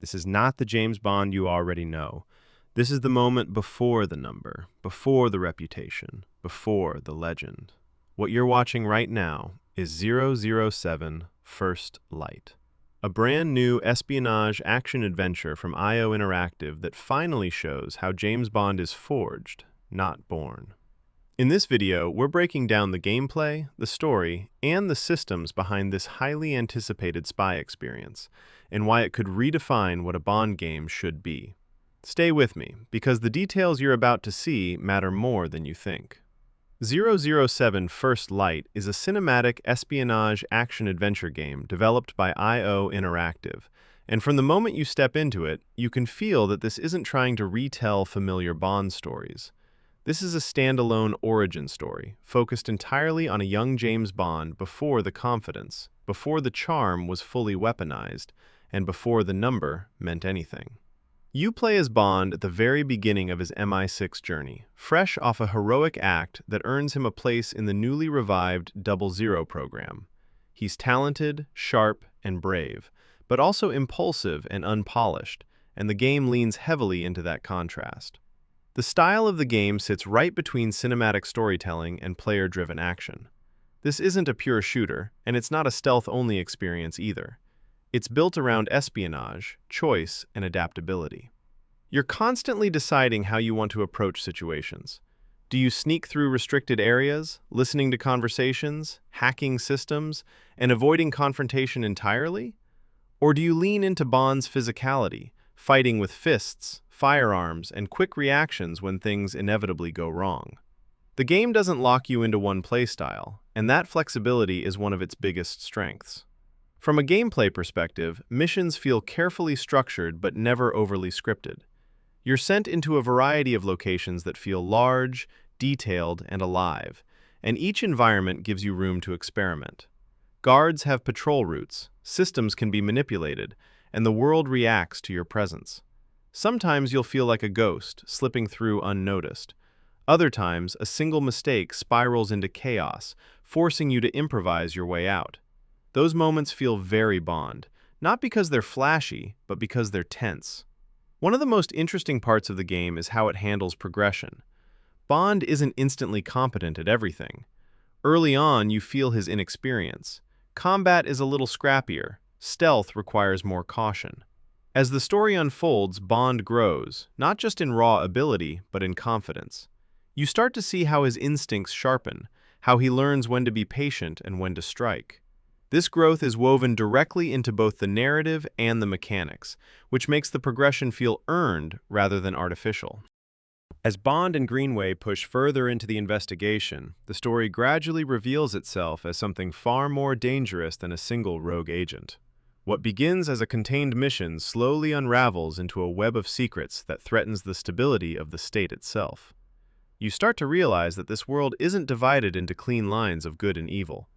This is not the James Bond you already know. This is the moment before the number, before the reputation, before the legend. What you're watching right now is 007 First Light, a brand new espionage action-adventure from IO Interactive that finally shows how James Bond is forged, not born. In this video, we're breaking down the gameplay, the story, and the systems behind this highly anticipated spy experience, and why it could redefine what a Bond game should be. Stay with me, because the details you're about to see matter more than you think. 007 First Light is a cinematic espionage action-adventure game developed by IO Interactive, and from the moment you step into it, you can feel that this isn't trying to retell familiar Bond stories. This is a standalone origin story, focused entirely on a young James Bond before the confidence, before the charm was fully weaponized, and before the number meant anything. You play as Bond at the very beginning of his MI6 journey, fresh off a heroic act that earns him a place in the newly revived 00 program. He's talented, sharp, and brave, but also impulsive and unpolished, and the game leans heavily into that contrast. The style of the game sits right between cinematic storytelling and player-driven action. This isn't a pure shooter, and it's not a stealth-only experience either. It's built around espionage, choice, and adaptability. You're constantly deciding how you want to approach situations. Do you sneak through restricted areas, listening to conversations, hacking systems, and avoiding confrontation entirely? Or do you lean into Bond's physicality, fighting with fists, firearms, and quick reactions when things inevitably go wrong? The game doesn't lock you into one playstyle, and that flexibility is one of its biggest strengths. From a gameplay perspective, missions feel carefully structured but never overly scripted. You're sent into a variety of locations that feel large, detailed, and alive, and each environment gives you room to experiment. Guards have patrol routes, systems can be manipulated, and the world reacts to your presence. Sometimes you'll feel like a ghost, slipping through unnoticed. Other times, a single mistake spirals into chaos, forcing you to improvise your way out. Those moments feel very Bond, not because they're flashy, but because they're tense. One of the most interesting parts of the game is how it handles progression. Bond isn't instantly competent at everything. Early on, you feel his inexperience. Combat is a little scrappier. Stealth requires more caution. As the story unfolds, Bond grows, not just in raw ability, but in confidence. You start to see how his instincts sharpen, how he learns when to be patient and when to strike. This growth is woven directly into both the narrative and the mechanics, which makes the progression feel earned rather than artificial. As Bond and Greenway push further into the investigation, the story gradually reveals itself as something far more dangerous than a single rogue agent. What begins as a contained mission slowly unravels into a web of secrets that threatens the stability of the state itself. You start to realize that this world isn't divided into clean lines of good and evil.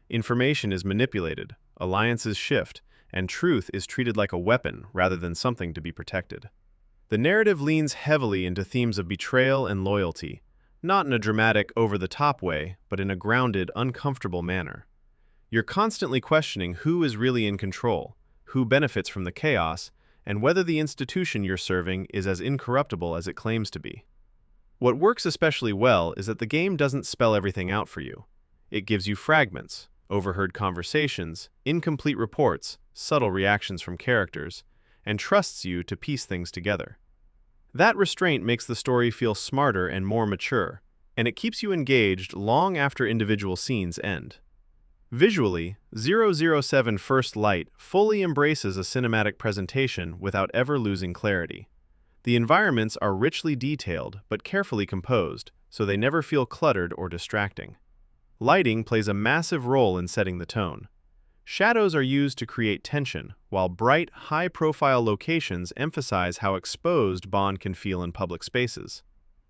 Information is manipulated, alliances shift, and truth is treated like a weapon rather than something to be protected. The narrative leans heavily into themes of betrayal and loyalty, not in a dramatic, over-the-top way, but in a grounded, uncomfortable manner. You're constantly questioning who is really in control, who benefits from the chaos, and whether the institution you're serving is as incorruptible as it claims to be. What works especially well is that the game doesn't spell everything out for you. It gives you fragments, overheard conversations, incomplete reports, subtle reactions from characters, and trusts you to piece things together. That restraint makes the story feel smarter and more mature, and it keeps you engaged long after individual scenes end. Visually, 007 First Light fully embraces a cinematic presentation without ever losing clarity. The environments are richly detailed but carefully composed, so they never feel cluttered or distracting. Lighting plays a massive role in setting the tone. Shadows are used to create tension, while bright, high-profile locations emphasize how exposed Bond can feel in public spaces.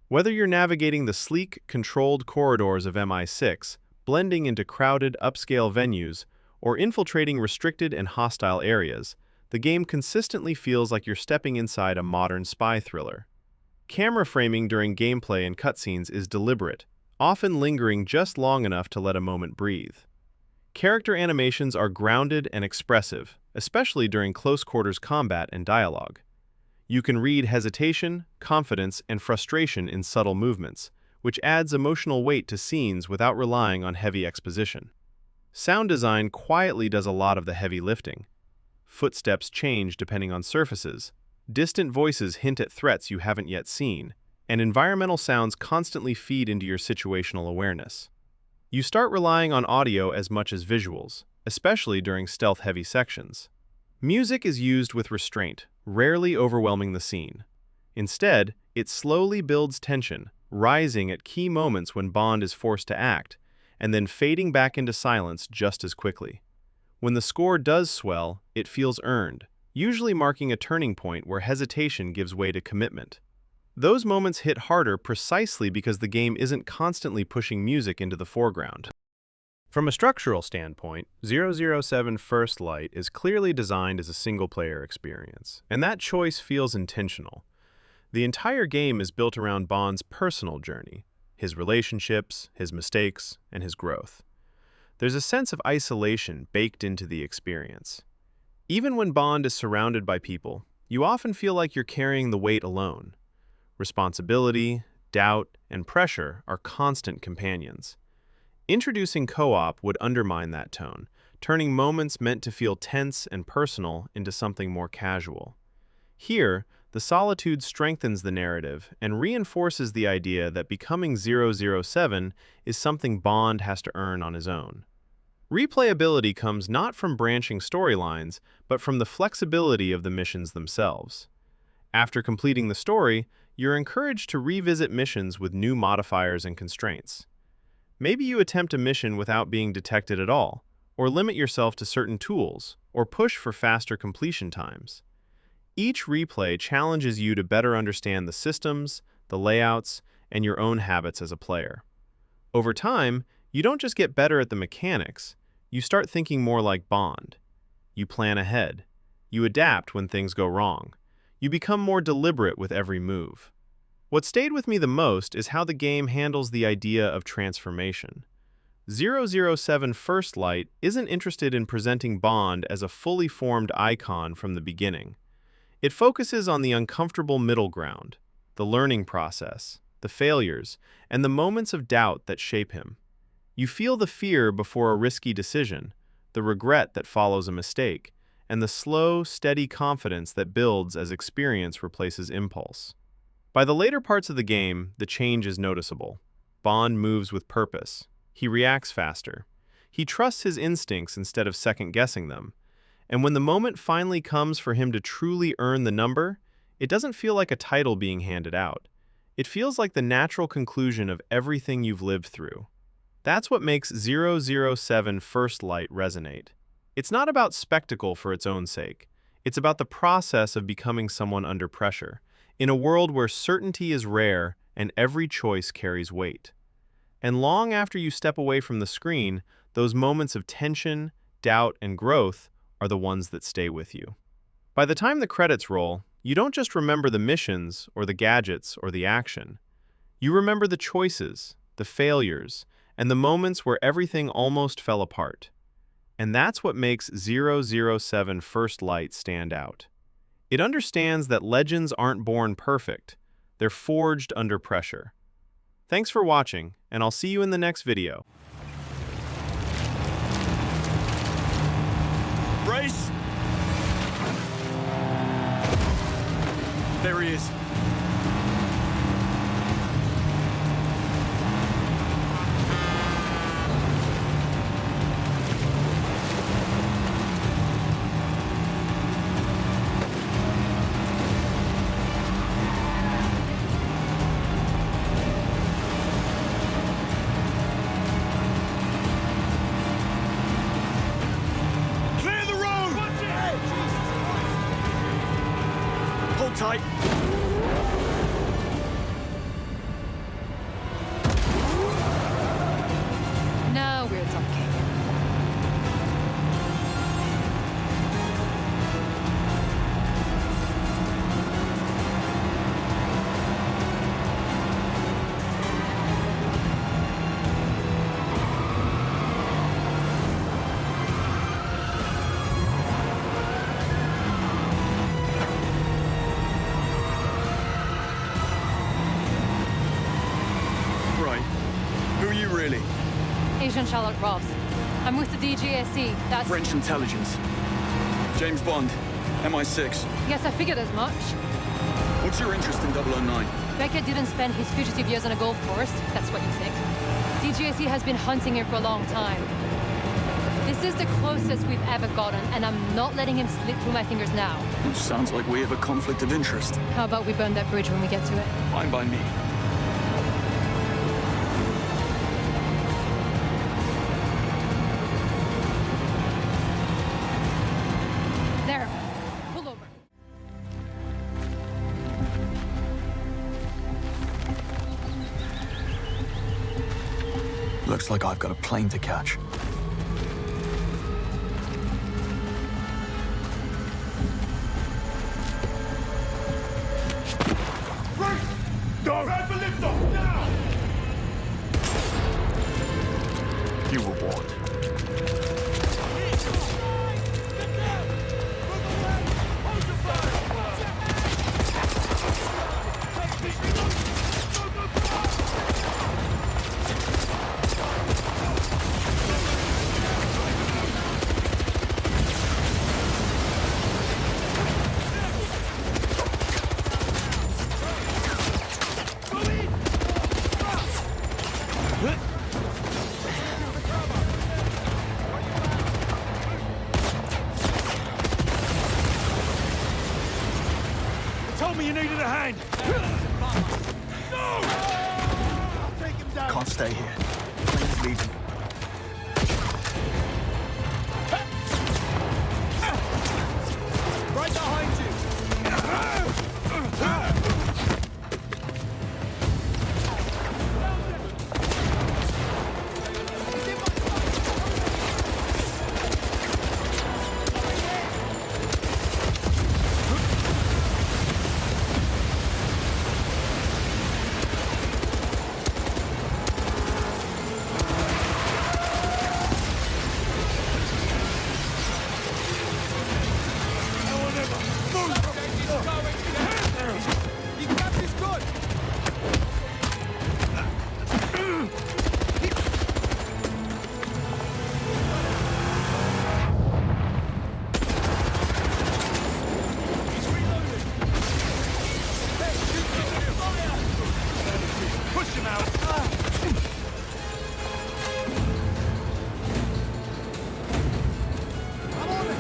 Whether you're navigating the sleek, controlled corridors of MI6, blending into crowded, upscale venues, or infiltrating restricted and hostile areas, the game consistently feels like you're stepping inside a modern spy thriller. Camera framing during gameplay and cutscenes is deliberate, often lingering just long enough to let a moment breathe. Character animations are grounded and expressive, especially during close quarters combat and dialogue. You can read hesitation, confidence, and frustration in subtle movements, which adds emotional weight to scenes without relying on heavy exposition. Sound design quietly does a lot of the heavy lifting. Footsteps change depending on surfaces, distant voices hint at threats you haven't yet seen, and environmental sounds constantly feed into your situational awareness. You start relying on audio as much as visuals, especially during stealth-heavy sections. Music is used with restraint, rarely overwhelming the scene. Instead, it slowly builds tension, rising at key moments when Bond is forced to act, and then fading back into silence just as quickly. When the score does swell, it feels earned, usually marking a turning point where hesitation gives way to commitment. Those moments hit harder precisely because the game isn't constantly pushing music into the foreground. From a structural standpoint, 007 First Light is clearly designed as a single-player experience, and that choice feels intentional. The entire game is built around Bond's personal journey, his relationships, his mistakes, and his growth. There's a sense of isolation baked into the experience. Even when Bond is surrounded by people, you often feel like you're carrying the weight alone. Responsibility, doubt, and pressure are constant companions. Introducing co-op would undermine that tone, turning moments meant to feel tense and personal into something more casual. Here, the solitude strengthens the narrative and reinforces the idea that becoming 007 is something Bond has to earn on his own. Replayability comes not from branching storylines, but from the flexibility of the missions themselves. After completing the story, you're encouraged to revisit missions with new modifiers and constraints. Maybe you attempt a mission without being detected at all, or limit yourself to certain tools, or push for faster completion times. Each replay challenges you to better understand the systems, the layouts, and your own habits as a player. Over time, you don't just get better at the mechanics, you start thinking more like Bond. You plan ahead. You adapt when things go wrong. You become more deliberate with every move. What stayed with me the most is how the game handles the idea of transformation. 007 First Light isn't interested in presenting Bond as a fully formed icon from the beginning. It focuses on the uncomfortable middle ground, the learning process, the failures, and the moments of doubt that shape him. You feel the fear before a risky decision, the regret that follows a mistake, and the slow, steady confidence that builds as experience replaces impulse. By the later parts of the game, the change is noticeable. Bond moves with purpose. He reacts faster. He trusts his instincts instead of second-guessing them. And when the moment finally comes for him to truly earn the number, it doesn't feel like a title being handed out. It feels like the natural conclusion of everything you've lived through. That's what makes 007 First Light resonate. It's not about spectacle for its own sake. It's about the process of becoming someone under pressure, in a world where certainty is rare and every choice carries weight. And long after you step away from the screen, those moments of tension, doubt, and growth are the ones that stay with you. By the time the credits roll, you don't just remember the missions or the gadgets or the action. You remember the choices, the failures, and the moments where everything almost fell apart. And that's what makes 007 First Light stand out. It understands that legends aren't born perfect, they're forged under pressure. Thanks for watching, and I'll see you in the next video. Brace! There he is. Hold tight. No, we're okay. Agent Charlotte Ross. I'm with the DGSE. That's... French intelligence. James Bond, MI6. Yes, I figured as much. What's your interest in 009? Beckett didn't spend his fugitive years on a golf course. That's what you think. DGSE has been hunting him for a long time. This is the closest we've ever gotten, and I'm not letting him slip through my fingers now. Which sounds like we have a conflict of interest. How about we burn that bridge when we get to it? Fine by me. There. Pull over. Looks like I've got a plane to catch. Go! Grab the lift off now! You reward. Told me you needed a hand! No! Take him down! Can't stay here. Plane's leaving. Right behind you! Push him out! I'm on it!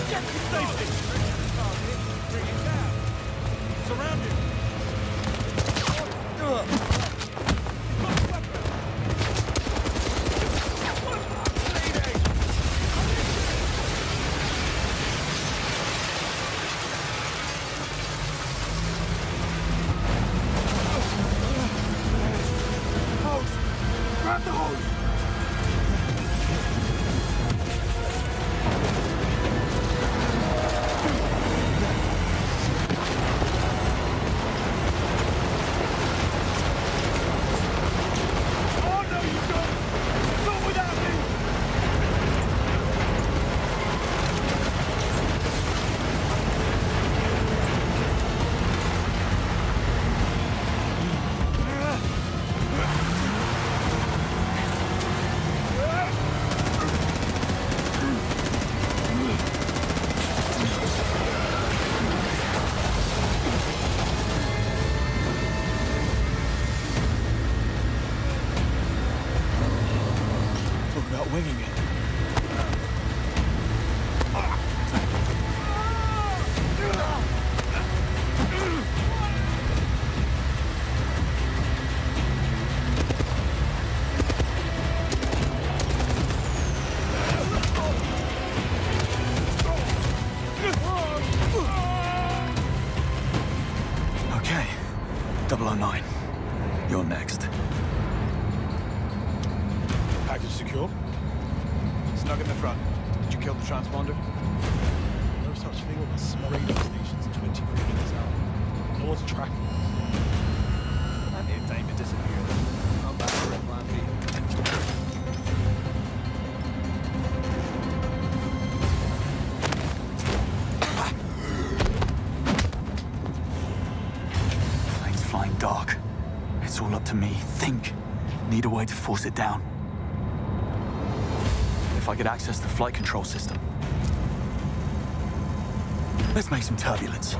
Get to safety! Bring him down! Surround him! Hose! Grab the hose! Oh, no, you don't! Not without me! Talk about winging it. Okay, 009. You're next. Package secure? Snug in the front. Did you kill the transponder? No such thing as radar stations 23 minutes out. No one's tracking us. Plenty of time to disappear. Come back for a plan B. Need a way to force it down. If I could access the flight control system. Let's make some turbulence.